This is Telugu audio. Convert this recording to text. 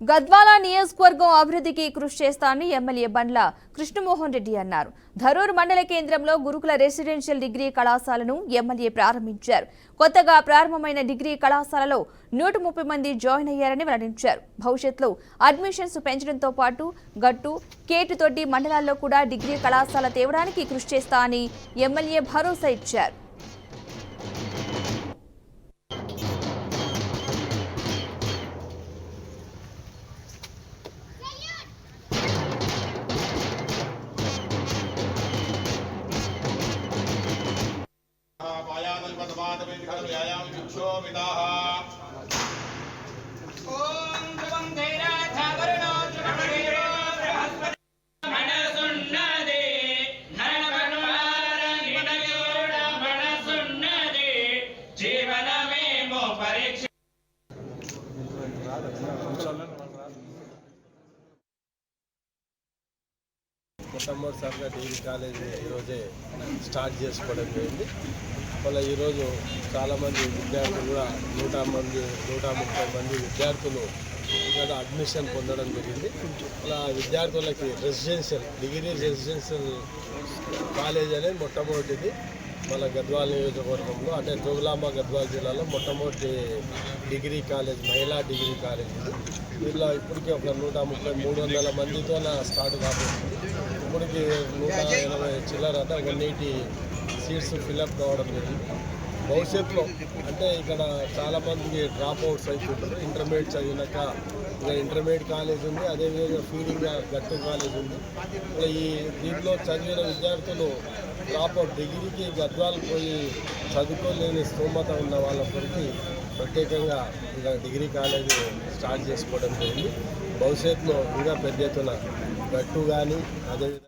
గద్వాల నియోజకవర్గం అభివృద్ధికి కృషి చేస్తానని ఎమ్మెల్యే బండ్ల కృష్ణమోహన్ రెడ్డి అన్నారు. ధరూర్ మండల కేంద్రంలో గురుకుల రెసిడెన్షియల్ డిగ్రీ కళాశాలను ఎమ్మెల్యే ప్రారంభించారు. కొత్తగా ప్రారంభమైన డిగ్రీ కళాశాలలో 130 మంది జాయిన్ అయ్యారని వెల్లడించారు. భవిష్యత్తులో అడ్మిషన్స్ పెంచడంతో పాటు గట్టు, కేటుతొడ్డి మండలాల్లో కూడా డిగ్రీ కళాశాల తేవడానికి కృషి చేస్తానని ఎమ్మెల్యే భరోసా ఇచ్చారు. మొట్టమొదటిసారిగా డిగ్రీ కాలేజ్ ఈరోజే స్టార్ట్ చేసుకోవడం జరిగింది. మళ్ళీ ఈరోజు చాలామంది విద్యార్థులు కూడా 130 మంది విద్యార్థులు ఇక్కడ అడ్మిషన్ పొందడం జరిగింది. అలా విద్యార్థులకి డిగ్రీ రెసిడెన్షియల్ కాలేజ్ అనేది మొట్టమొదటిది మన గద్వాల నియోజకవర్గంలో, అంటే జోగులాంబ గద్వాల జిల్లాలో మొట్టమొదటి డిగ్రీ కాలేజ్, మహిళా డిగ్రీ కాలేజ్ ఇది. వీళ్ళ ఇప్పటికీ ఒక 300 మందితో స్టార్ట్ కాబోతుంది. ఇప్పటికి 180 చిల్లర, 180 సీట్స్ ఫిల్అప్ కావడం జరిగింది. భవిష్యత్తులో అంటే ఇక్కడ చాలామందికి డ్రాప్ అవుట్స్ అవుతుంటారు. ఇంటర్మీడియట్ చదివినాక ఇక్కడ ఇంటర్మీడియట్ కాలేజ్ ఉంది, అదేవిధంగా ఫీడింగ్ గట్టు కాలేజ్ ఉంది. ఈ దీంట్లో చదివిన విద్యార్థులు డ్రాప్ అవుట్ డిగ్రీకి గద్వాలు పోయి చదువుకోలేని స్తోమత ఉన్న వాళ్ళ కొరికి ప్రత్యేకంగా ఇక్కడ డిగ్రీ కాలేజ్ స్టార్ట్ చేసుకోవడం జరిగింది. భవిష్యత్తులో ఇంకా పెద్ద ఎత్తున గట్టు కానీ అదేవిధంగా